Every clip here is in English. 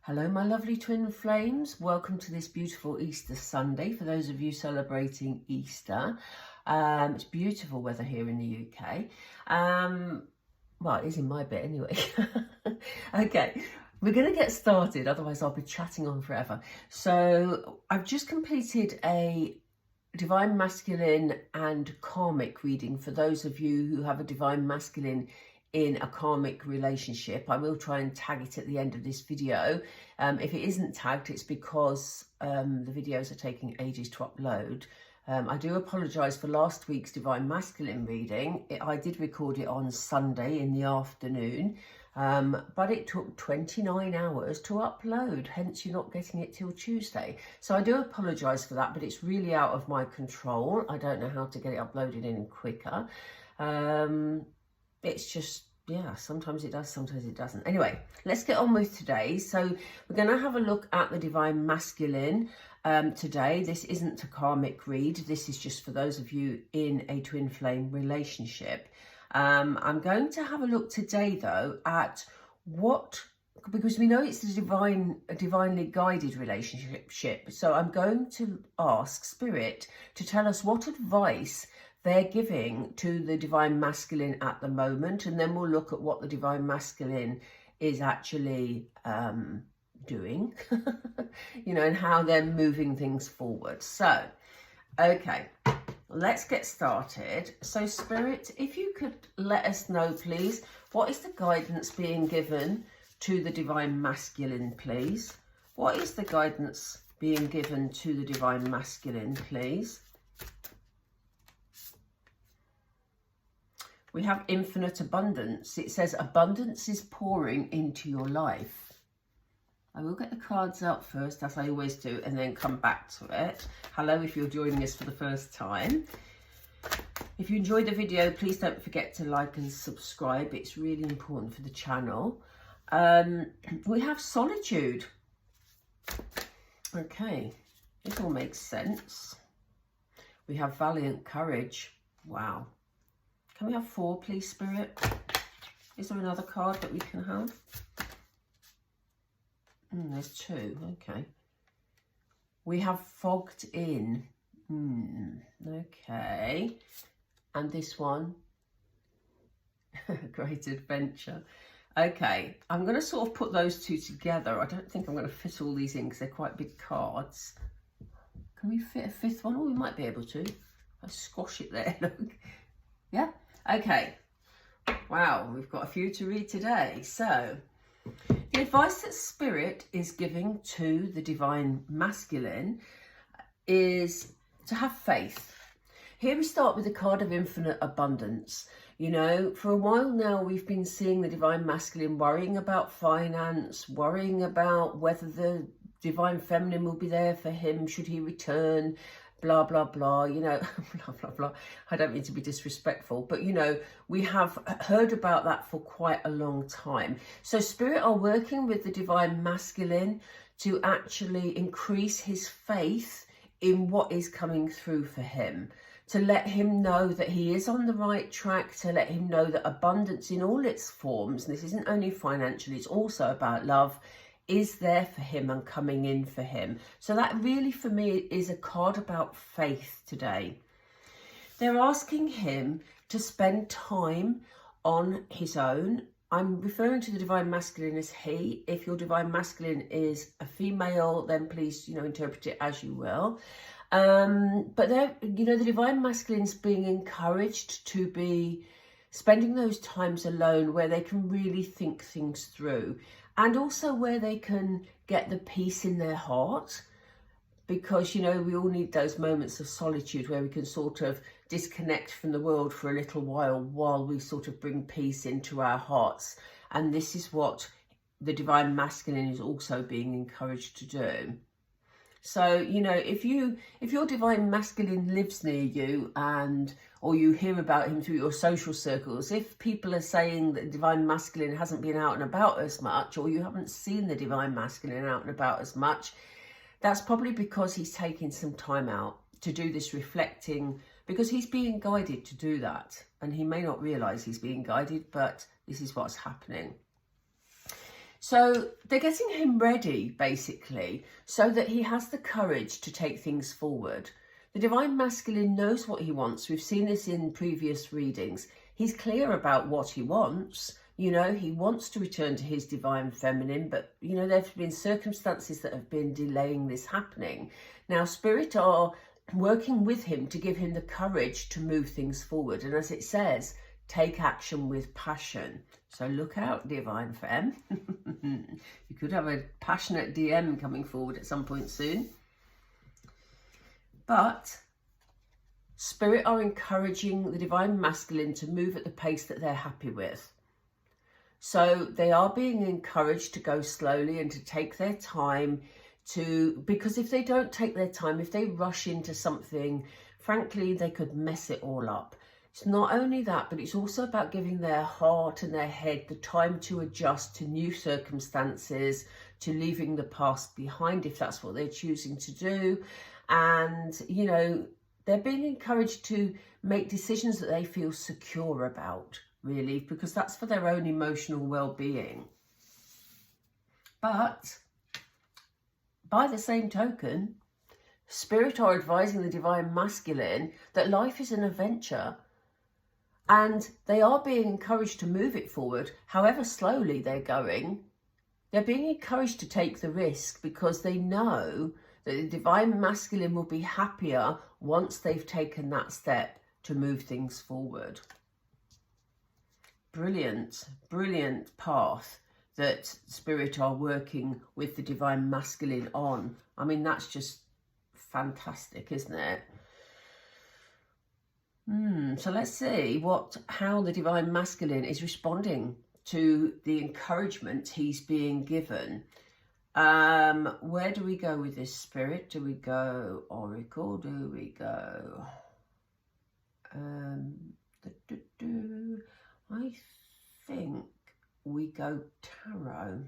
Hello, my lovely twin flames. Welcome to this beautiful Easter Sunday. For those of you celebrating Easter, it's beautiful weather here in the UK. Well, it is in my bit anyway. Okay, we're going to get started, otherwise I'll be chatting on forever. So I've just completed a Divine Masculine and Karmic reading for those of you who have a Divine Masculine in a karmic relationship. I will try and tag it at the end of this video. If it isn't tagged, it's because the videos are taking ages to upload. I do apologise for last week's Divine Masculine reading. I did record it on Sunday in the afternoon, but it took 29 hours to upload, hence you're not getting it till Tuesday. So I do apologise for that, but it's really out of my control. I don't know how to get it uploaded any quicker. It's just, yeah, sometimes it does, sometimes it doesn't. Anyway, let's get on with today. So we're going to have a look at the Divine Masculine today. This isn't a karmic read. This is just for those of you in a twin flame relationship. I'm going to have a look today, though, at what, because we know it's a divinely guided relationship. So I'm going to ask Spirit to tell us what advice they're giving to the Divine Masculine at the moment, and then we'll look at what the Divine Masculine is actually doing, you know, and how they're moving things forward. So, okay, let's get started. So, Spirit, if you could let us know, please, what is the guidance being given to the Divine Masculine, please? What is the guidance being given to the Divine Masculine, please? We have infinite abundance. It says abundance is pouring into your life. I will get the cards out first, as I always do, and then come back to it. Hello, if you're joining us for the first time. If you enjoyed the video, please don't forget to like and subscribe. It's really important for the channel. We have solitude. Okay, this all makes sense. We have valiant courage. Wow. Can we have 4, please, Spirit? Is there another card that we can have? There's 2, okay. We have fogged in. Okay. And this one, great adventure. Okay, I'm going to sort of put those two together. I don't think I'm going to fit all these in because they're quite big cards. Can we fit a 5th one? Oh, we might be able to. I squash it there, look. Yeah. Okay, wow, we've got a few to read today. So, the advice that Spirit is giving to the Divine Masculine is to have faith. Here we start with the card of infinite abundance. You know, for a while now, we've been seeing the Divine Masculine worrying about finance, worrying about whether the Divine Feminine will be there for him, should he return, blah, blah, blah, you know, blah, blah, blah. I don't mean to be disrespectful, but, you know, we have heard about that for quite a long time. So Spirit are working with the Divine Masculine to actually increase his faith in what is coming through for him, to let him know that he is on the right track, to let him know that abundance in all its forms, and this isn't only financial, it's also about love, is there for him and coming in for him. So that really for me is a card about faith today. They're asking him to spend time on his own. I'm referring to the Divine Masculine as he. If your Divine Masculine is a female, then please, you know, interpret it as you will. But they're, you know, the Divine Masculine's being encouraged to be spending those times alone where they can really think things through. And also where they can get the peace in their heart, because, you know, we all need those moments of solitude where we can sort of disconnect from the world for a little while we sort of bring peace into our hearts. And this is what the Divine Masculine is also being encouraged to do. So, you know, if your Divine Masculine lives near you, or you hear about him through your social circles, if people are saying that Divine Masculine hasn't been out and about as much, or you haven't seen the Divine Masculine out and about as much, that's probably because he's taking some time out to do this reflecting, because he's being guided to do that. And he may not realise he's being guided, but this is what's happening. So they're getting him ready, basically, so that he has the courage to take things forward. The Divine Masculine knows what he wants. We've seen this in previous readings. He's clear about what he wants. You know, he wants to return to his Divine Feminine, but, you know, there have been circumstances that have been delaying this happening. Now, Spirit are working with him to give him the courage to move things forward. And as it says, take action with passion. So look out, Divine Femme. You could have a passionate DM coming forward at some point soon. But Spirit are encouraging the Divine Masculine to move at the pace that they're happy with. So they are being encouraged to go slowly and to take their time because if they don't take their time, if they rush into something, frankly, they could mess it all up. It's not only that, but it's also about giving their heart and their head the time to adjust to new circumstances, to leaving the past behind if that's what they're choosing to do. And, you know, they're being encouraged to make decisions that they feel secure about, really, because that's for their own emotional well-being. But by the same token, Spirit are advising the Divine Masculine that life is an adventure and they are being encouraged to move it forward, however slowly they're going. They're being encouraged to take the risk because they know that the Divine Masculine will be happier once they've taken that step to move things forward. Brilliant, brilliant path that Spirit are working with the Divine Masculine on. I mean, that's just fantastic, isn't it? So let's see how the Divine Masculine is responding to the encouragement he's being given. Where do we go with this, Spirit? Do we go Oracle? Do we go... I think we go Tarot.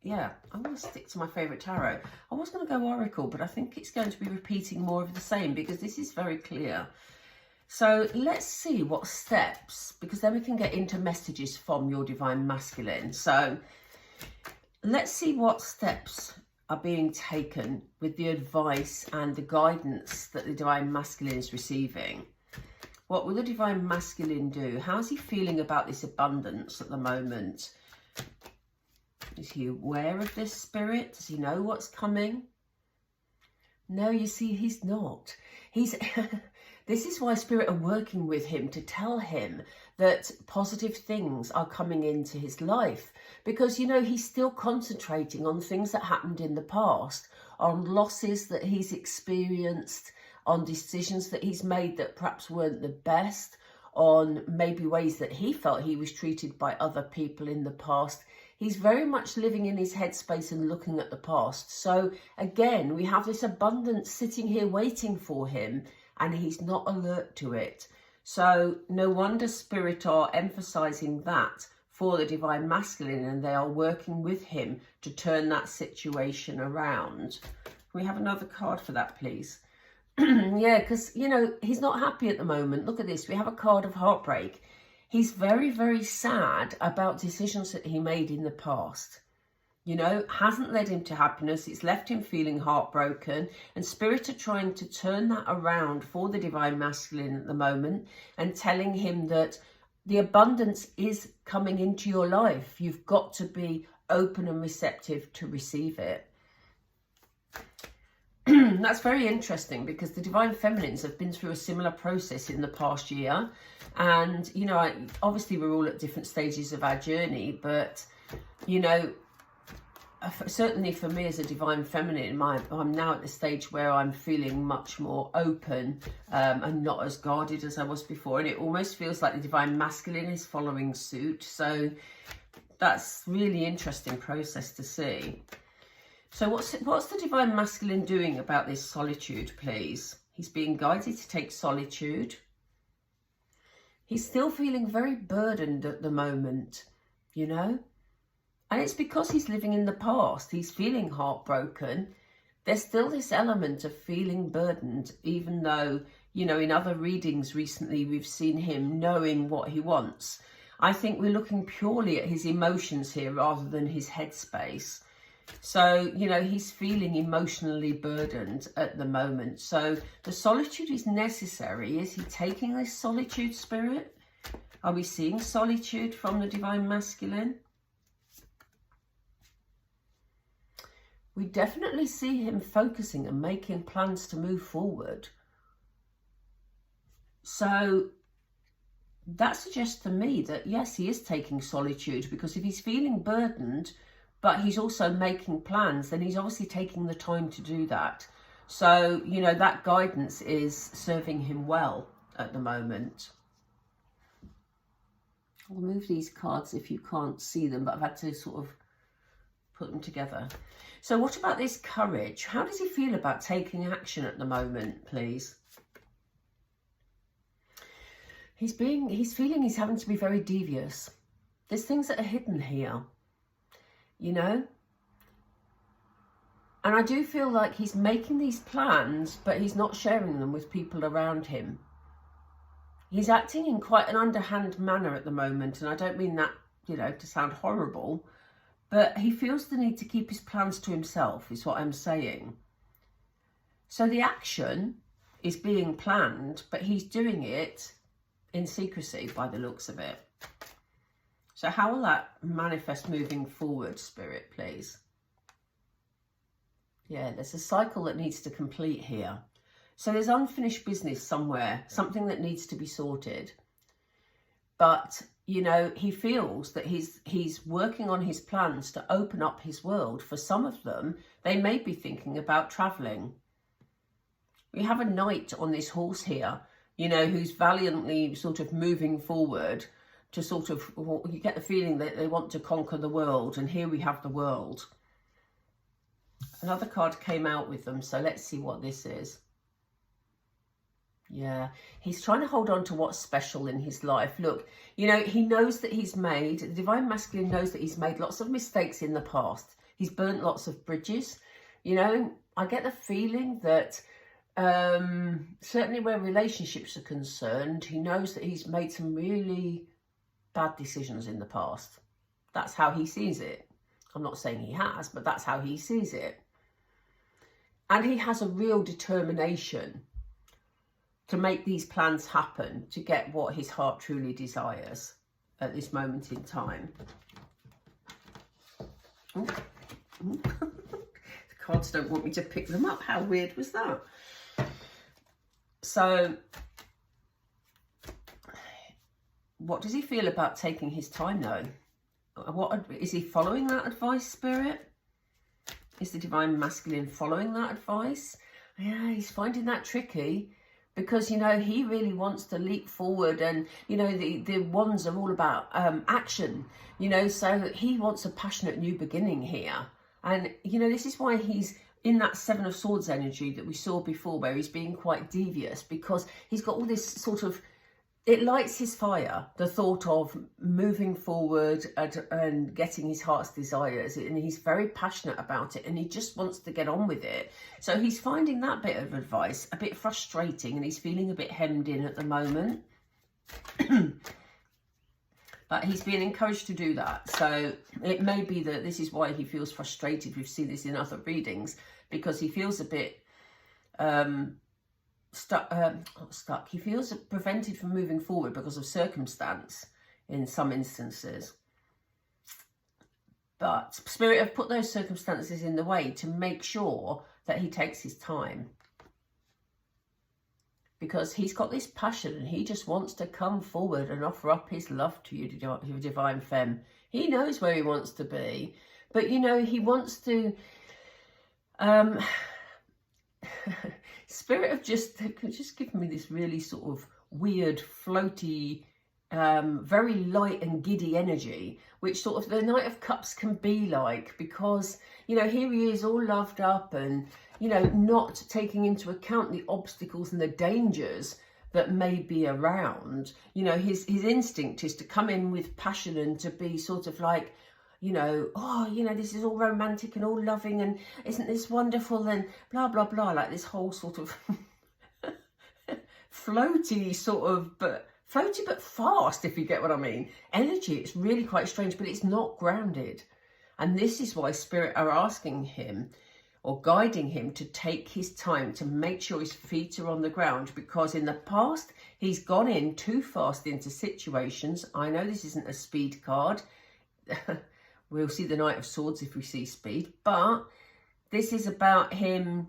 Yeah, I'm going to stick to my favourite tarot. I was going to go Oracle, but I think it's going to be repeating more of the same because this is very clear. So let's see what steps, because then we can get into messages from your Divine Masculine. So let's see what steps are being taken with the advice and the guidance that the Divine Masculine is receiving. What will the Divine Masculine do? How's he feeling about this abundance at the moment? Is he aware of this, Spirit? Does he know what's coming? No, you see, he's not. This is why Spirit are working with him to tell him that positive things are coming into his life. Because, you know, he's still concentrating on things that happened in the past, on losses that he's experienced, on decisions that he's made that perhaps weren't the best, on maybe ways that he felt he was treated by other people in the past. He's very much living in his headspace and looking at the past. So again, we have this abundance sitting here waiting for him and he's not alert to it. So no wonder Spirit are emphasizing that for the Divine Masculine, and they are working with him to turn that situation around. Can we have another card for that, please? Yeah, because, you know, he's not happy at the moment. Look at this. We have a card of heartbreak. He's very, very sad about decisions that he made in the past. You know, hasn't led him to happiness. It's left him feeling heartbroken. And Spirit are trying to turn that around for the Divine Masculine at the moment and telling him that the abundance is coming into your life. You've got to be open and receptive to receive it. That's very interesting because the Divine Feminines have been through a similar process in the past year. And, you know, obviously we're all at different stages of our journey, but, you know, certainly for me as a Divine Feminine, I'm now at the stage where I'm feeling much more open and not as guarded as I was before. And it almost feels like the Divine Masculine is following suit. So that's really interesting process to see. So what's the Divine Masculine doing about this solitude, please? He's being guided to take solitude. He's still feeling very burdened at the moment, you know? And it's because he's living in the past. He's feeling heartbroken. There's still this element of feeling burdened, even though, you know, in other readings recently, we've seen him knowing what he wants. I think we're looking purely at his emotions here rather than his headspace. So, you know, he's feeling emotionally burdened at the moment. So the solitude is necessary. Is he taking this solitude, Spirit? Are we seeing solitude from the Divine Masculine? We definitely see him focusing and making plans to move forward. So that suggests to me that, yes, he is taking solitude, because if he's feeling burdened, but he's also making plans, then he's obviously taking the time to do that. So, you know, that guidance is serving him well at the moment. I'll move these cards if you can't see them, but I've had to sort of put them together. So what about this courage? How does he feel about taking action at the moment, please? He's feeling he's having to be very devious. There's things that are hidden here, you know? And I do feel like he's making these plans, but he's not sharing them with people around him. He's acting in quite an underhand manner at the moment, and I don't mean that, you know, to sound horrible, but he feels the need to keep his plans to himself, is what I'm saying. So the action is being planned, but he's doing it in secrecy by the looks of it. So how will that manifest moving forward, Spirit, please? Yeah, there's a cycle that needs to complete here. So there's unfinished business somewhere, something that needs to be sorted. But, you know, he feels that he's working on his plans to open up his world. For some of them, they may be thinking about travelling. We have a knight on this horse here, you know, who's valiantly sort of moving forward to sort of, you get the feeling that they want to conquer the world. And here we have the world. Another card came out with them, so let's see what this is. Yeah, he's trying to hold on to what's special in his life. Look, you know, he knows that the Divine Masculine knows that he's made lots of mistakes in the past. He's burnt lots of bridges. You know, I get the feeling that certainly where relationships are concerned, he knows that he's made some really bad decisions in the past. That's how he sees it. I'm not saying he has, but that's how he sees it. And he has a real determination to make these plans happen, to get what his heart truly desires at this moment in time. Ooh. Ooh. The cards don't want me to pick them up. How weird was that? So, what does he feel about taking his time, though? What is he following that advice, Spirit? Is the Divine Masculine following that advice? Yeah, he's finding that tricky. Because, you know, he really wants to leap forward, and, you know, the wands are all about action, you know, so he wants a passionate new beginning here. And, you know, this is why he's in that Seven of Swords energy that we saw before, where he's being quite devious, because he's got all this sort of, it lights his fire, the thought of moving forward and getting his heart's desires. And he's very passionate about it, and he just wants to get on with it. So he's finding that bit of advice a bit frustrating, and he's feeling a bit hemmed in at the moment. But he's being encouraged to do that. So it may be that this is why he feels frustrated. We've seen this in other readings, because he feels a bit stuck. He feels prevented from moving forward because of circumstance in some instances. But Spirit have put those circumstances in the way to make sure that he takes his time. Because he's got this passion, and he just wants to come forward and offer up his love to you, Divine Femme. He knows where he wants to be. But, you know, he wants to... Spirit have just given me this really sort of weird, floaty, very light and giddy energy, which sort of the Knight of Cups can be like, because, you know, here he is all loved up and, you know, not taking into account the obstacles and the dangers that may be around. You know, his instinct is to come in with passion and to be sort of like, you know, oh, you know, this is all romantic and all loving, and isn't this wonderful, and blah, blah, blah, like this whole sort of floaty sort of, but floaty but fast, if you get what I mean. Energy, it's really quite strange, but it's not grounded. And this is why Spirit are asking him or guiding him to take his time to make sure his feet are on the ground, because in the past he's gone in too fast into situations. I know this isn't a speed card. We'll see the Knight of Swords if we see speed, but this is about him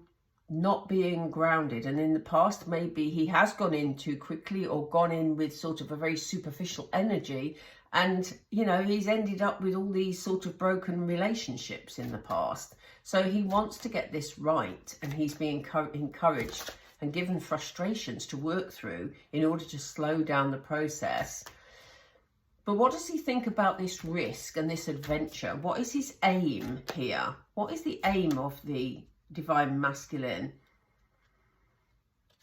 not being grounded. And in the past, maybe he has gone in too quickly or gone in with sort of a very superficial energy. And, you know, he's ended up with all these sort of broken relationships in the past. So he wants to get this right, and he's being encouraged and given frustrations to work through in order to slow down the process. But what does he think about this risk and this adventure? What is his aim here? What is the aim of the Divine Masculine?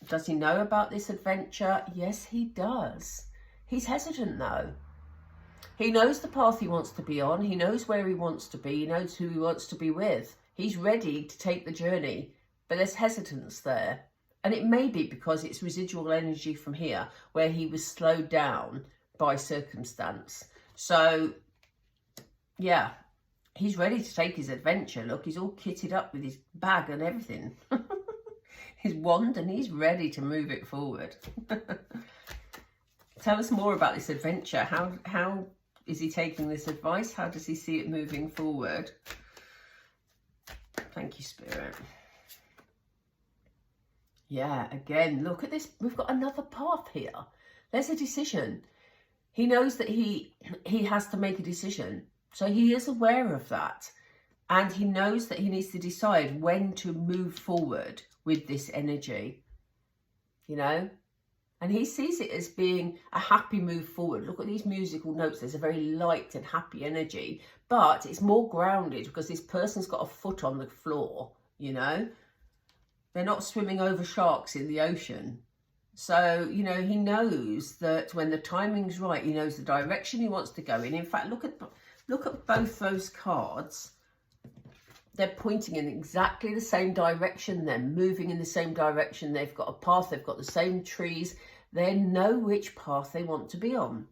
Does he know about this adventure? Yes, he does. He's hesitant though. He knows the path he wants to be on. He knows where he wants to be. He knows who he wants to be with. He's ready to take the journey, but there's hesitance there. And it may be because it's residual energy from here, where he was slowed down by circumstance. So, yeah, he's ready to take his adventure. Look, he's all kitted up with his bag and everything. His wand, and he's ready to move it forward. Tell us more about this adventure. How is he taking this advice? How does he see it moving forward? Thank you, Spirit. Yeah, again, look at this. We've got another path here. There's a decision. He knows that he has to make a decision. So he is aware of that. And he knows that he needs to decide when to move forward with this energy. You know? And he sees it as being a happy move forward. Look at these musical notes. There's a very light and happy energy. But it's more grounded because this person's got a foot on the floor, you know. They're not swimming over sharks in the ocean. So, you know, he knows that when the timing's right, he knows the direction he wants to go in. In fact, look at both those cards. They're pointing in exactly the same direction. They're moving in the same direction. They've got a path. They've got the same trees. They know which path they want to be on.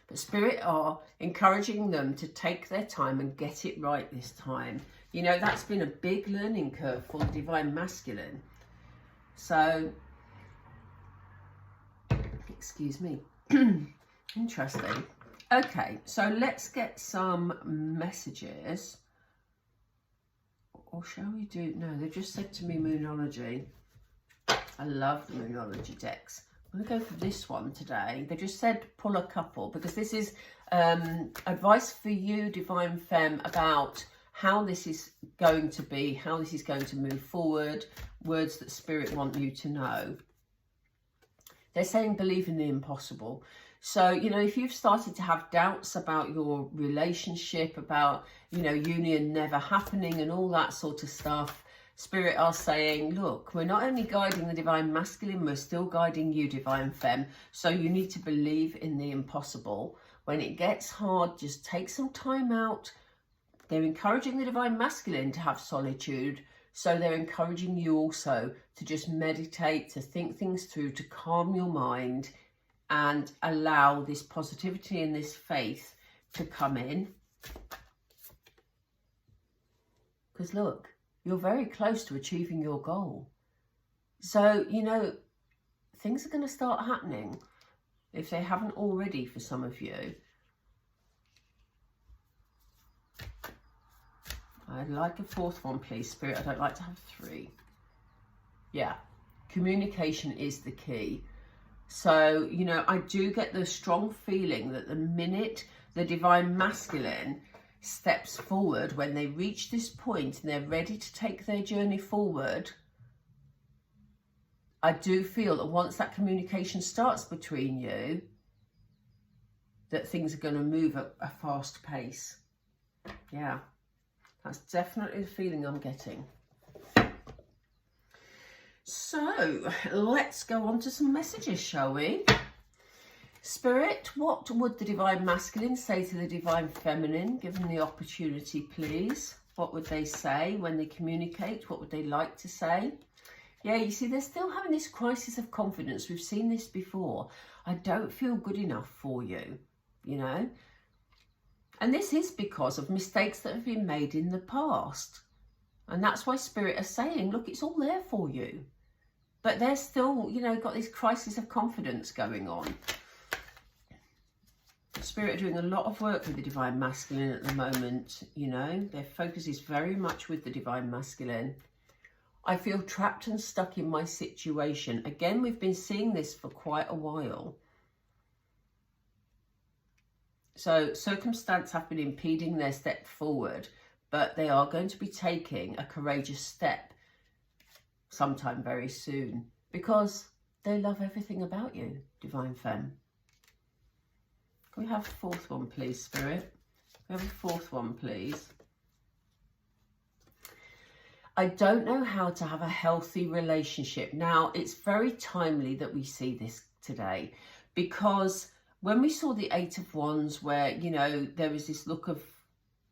But Spirit are encouraging them to take their time and get it right this time. You know, that's been a big learning curve for the Divine Masculine. So, excuse me. Interesting. Okay, so let's get some messages. Or shall we do... No, they've just said to me Moonology. I love the Moonology decks. I'm going to go for this one today. They just said pull a couple, because this is advice for you, Divine Femme, about how this is going to be, how this is going to move forward, words that Spirit want you to know. They're saying believe in the impossible. So, you know, if you've started to have doubts about your relationship, about, you know, union never happening and all that sort of stuff, Spirit are saying, look, we're not only guiding the Divine Masculine, we're still guiding you, Divine Femme. So you need to believe in the impossible. When it gets hard, just take some time out. They're encouraging the Divine Masculine to have solitude. So they're encouraging you also to just meditate, to think things through, to calm your mind and allow this positivity and this faith to come in. Because look, you're very close to achieving your goal. So, you know, things are going to start happening if they haven't already for some of you. I'd like a fourth one, please, Spirit. I don't like to have three. Yeah, communication is the key. So, you know, I do get the strong feeling that the minute the Divine Masculine steps forward, when they reach this point and they're ready to take their journey forward, I do feel that once that communication starts between you, that things are going to move at a fast pace. Yeah, that's definitely the feeling I'm getting. So let's go on to some messages, shall we? Spirit, what would the Divine Masculine say to the Divine Feminine, given the opportunity, please? What would they say when they communicate? What would they like to say? Yeah, you see, they're still having this crisis of confidence. We've seen this before. I don't feel good enough for you, you know. And this is because of mistakes that have been made in the past. And that's why Spirit are saying, look, it's all there for you. But they're still, you know, got this crisis of confidence going on. Spirit are doing a lot of work with the Divine Masculine at the moment, you know. Their focus is very much with the Divine Masculine. I feel trapped and stuck in my situation. Again, we've been seeing this for quite a while. So circumstance have been impeding their step forward, but they are going to be taking a courageous step sometime very soon because they love everything about you, Divine Femme. Can we have a fourth one, please, Spirit? Can we have a fourth one, please? I don't know how to have a healthy relationship. Now, it's very timely that we see this today because when we saw the Eight of Wands where, you know, there was this look of,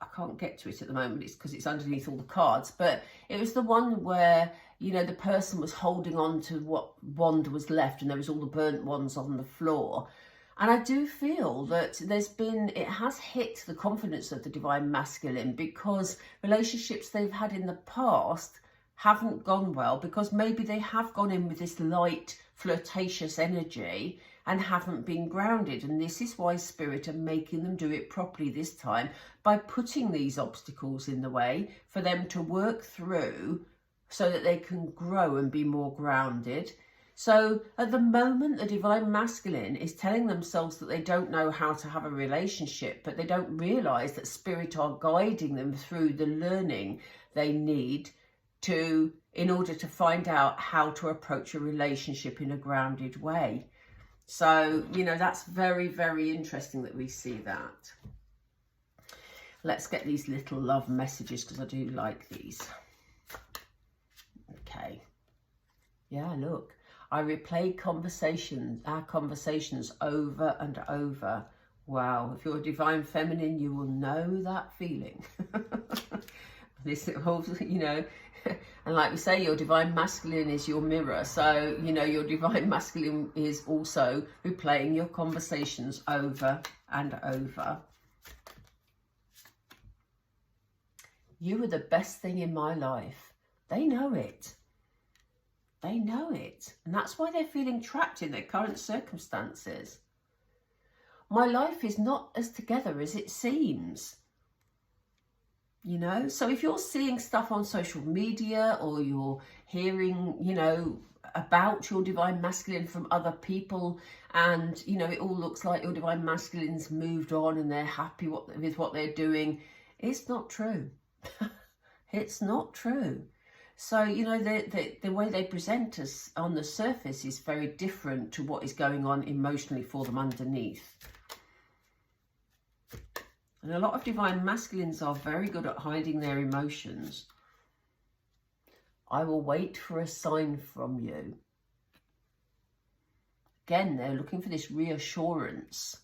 I can't get to it at the moment, it's because it's underneath all the cards, but it was the one where, you know, the person was holding on to what wand was left and there was all the burnt ones on the floor. And I do feel that it has hit the confidence of the Divine Masculine because relationships they've had in the past haven't gone well because maybe they have gone in with this light, flirtatious energy and haven't been grounded. And this is why Spirit are making them do it properly this time by putting these obstacles in the way for them to work through so that they can grow and be more grounded. So at the moment, the Divine Masculine is telling themselves that they don't know how to have a relationship, but they don't realise that Spirit are guiding them through the learning they need in order to find out how to approach a relationship in a grounded way. So, you know, that's very, very interesting that we see that. Let's get these little love messages because I do like these. Okay. Yeah, look. I replay our conversations over and over. Wow, if you're a Divine Feminine, you will know that feeling. This whole, you know, and like we say, your Divine Masculine is your mirror. So, you know, your Divine Masculine is also replaying your conversations over and over. You are the best thing in my life. They know it. They know it. And that's why they're feeling trapped in their current circumstances. My life is not as together as it seems. You know, so if you're seeing stuff on social media or you're hearing, you know, about your Divine Masculine from other people and, you know, it all looks like your Divine Masculine's moved on and they're happy with what they're doing, it's not true. It's not true. So, you know, the way they present us on the surface is very different to what is going on emotionally for them underneath. And a lot of Divine Masculines are very good at hiding their emotions. I will wait for a sign from you. Again, they're looking for this reassurance.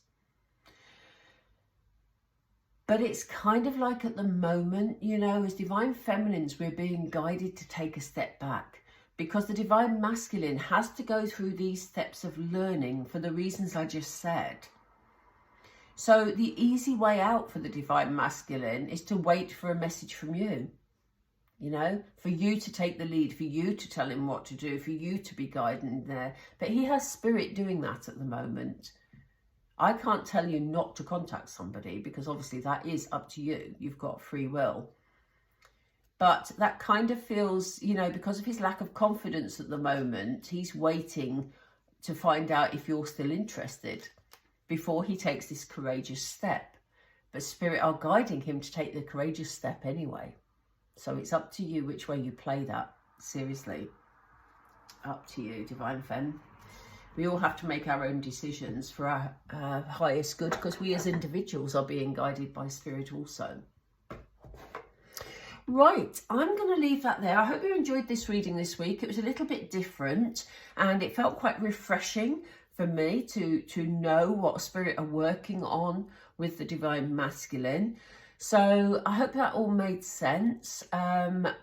But it's kind of like at the moment, you know, as Divine Feminines, we're being guided to take a step back because the Divine Masculine has to go through these steps of learning for the reasons I just said. So the easy way out for the Divine Masculine is to wait for a message from you, you know, for you to take the lead, for you to tell him what to do, for you to be guiding there. But he has Spirit doing that at the moment. I can't tell you not to contact somebody because obviously that is up to you. You've got free will. But that kind of feels, you know, because of his lack of confidence at the moment, he's waiting to find out if you're still interested before he takes this courageous step. But Spirit are guiding him to take the courageous step anyway. So it's up to you which way you play that. Seriously. Up to you, Divine Femme. We all have to make our own decisions for our highest good because we as individuals are being guided by Spirit also. Right, I'm going to leave that there. I hope you enjoyed this reading this week. It was a little bit different and it felt quite refreshing for me to know what Spirit are working on with the Divine Masculine. So I hope that all made sense.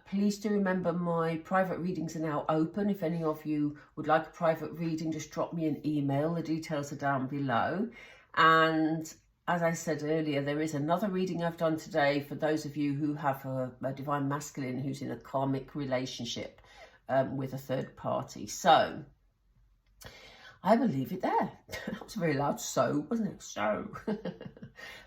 Please do remember my private readings are now open. If any of you would like a private reading, just drop me an email. The details are down below. And as I said earlier, there is another reading I've done today for those of you who have a divine masculine who's in a karmic relationship with a third party. So I will leave it there. That was a very loud so, wasn't it? So.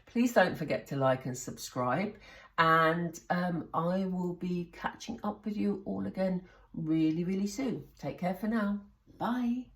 Please don't forget to like and subscribe. And I will be catching up with you all again really, really soon. Take care for now. Bye.